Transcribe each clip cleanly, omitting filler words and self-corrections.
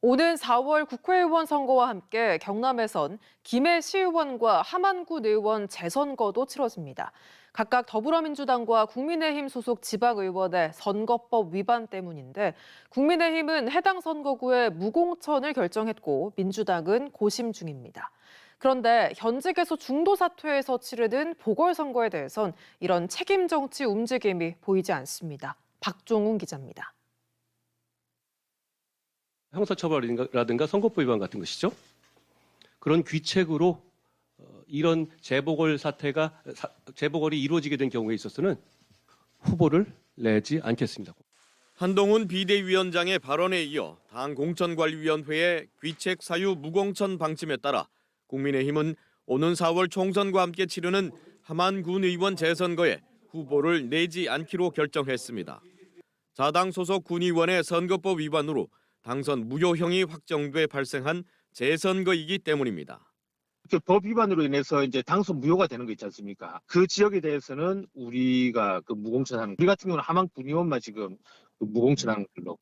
오는 4월 국회의원 선거와 함께 경남에선 김해 시의원과 함안군 의원 재선거도 치러집니다. 각각 더불어민주당과 국민의힘 소속 지방의원의 선거법 위반 때문인데 국민의힘은 해당 선거구의 무공천을 결정했고 민주당은 고심 중입니다. 그런데 현직에서 중도 사퇴해서 치르는 보궐선거에 대해선 이런 책임 정치 움직임이 보이지 않습니다. 박종훈 기자입니다. 형사처벌이라든가 선거법 위반 같은 것이죠. 그런 귀책으로 이런 재보궐이 이루어지게 된 경우에 있어서는 후보를 내지 않겠습니다. 한동훈 비대위원장의 발언에 이어 당 공천관리위원회의 귀책 사유 무공천 방침에 따라 국민의힘은 오는 4월 총선과 함께 치르는 함안군 의원 재선거에 후보를 내지 않기로 결정했습니다. 자당 소속 군의원의 선거법 위반으로 당선 무효형이 확정돼 발생한 재선거이기 때문입니다. 법 위반으로 인해서 이제 당선 무효가 되는 거 있지 않습니까? 그 지역에 대해서는 우리가 무공천하는, 우리 같은 경우는 함안 군의원만 지금 무공천하는 걸로.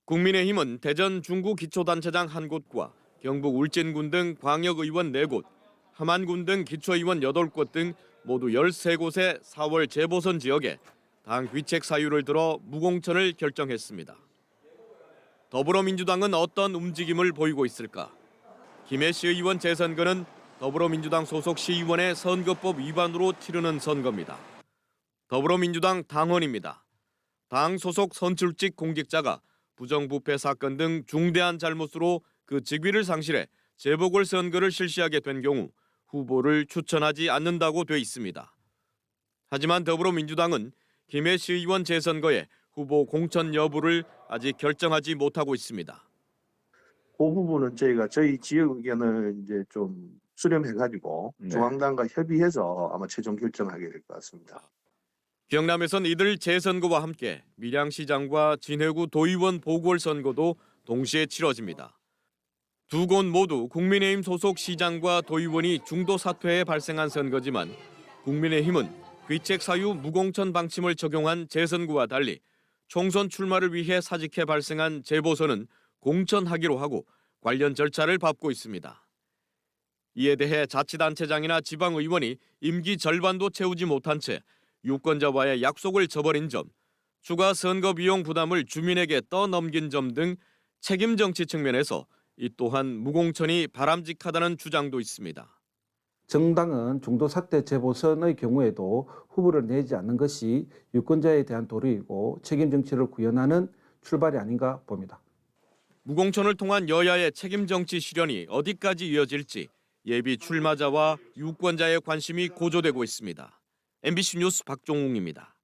국민의힘은 대전 중구 기초단체장 1곳과 경북 울진군 등 광역의원 4곳, 함안군 등 기초의원 8곳 등 모두 13곳의 4월 재보선 지역에 당 귀책 사유를 들어 무공천을 결정했습니다. 더불어민주당은 어떤 움직임을 보이고 있을까? 김해 시의원 재선거는 더불어민주당 소속 시의원의 선거법 위반으로 치르는 선거입니다. 더불어민주당 당원입니다. 당 소속 선출직 공직자가 부정부패 사건 등 중대한 잘못으로 그 직위를 상실해 재보궐선거를 실시하게 된 경우 후보를 추천하지 않는다고 돼 있습니다. 하지만 더불어민주당은 김해 시의원 재선거에 후보 공천 여부를 아직 결정하지 못하고 있습니다. 그 부분은 저희가 저희 지역 의견을 이제 좀 수렴해가지고 중앙당과 협의해서 아마 최종 결정하게 될 것 같습니다. 경남에선 이들 재선거와 함께 밀양시장과 진해구 도의원 보궐선거도 동시에 치러집니다. 두 곳 모두 국민의힘 소속 시장과 도의원이 중도 사퇴에 발생한 선거지만 국민의힘은 귀책 사유 무공천 방침을 적용한 재선거와 달리 총선 출마를 위해 사직해 발생한 재보선은 공천하기로 하고 관련 절차를 밟고 있습니다. 이에 대해 자치단체장이나 지방의원이 임기 절반도 채우지 못한 채 유권자와의 약속을 저버린 점, 추가 선거 비용 부담을 주민에게 떠넘긴 점 등 책임 정치 측면에서 이 또한 무공천이 바람직하다는 주장도 있습니다. 정당은 중도 사퇴 재보선의 경우에도 후보를 내지 않는 것이 유권자에 대한 도리이고 책임 정치를 구현하는 출발이 아닌가 봅니다. 무공천을 통한 여야의 책임 정치 실현이 어디까지 이어질지 예비 출마자와 유권자의 관심이 고조되고 있습니다. MBC 뉴스 박종웅입니다.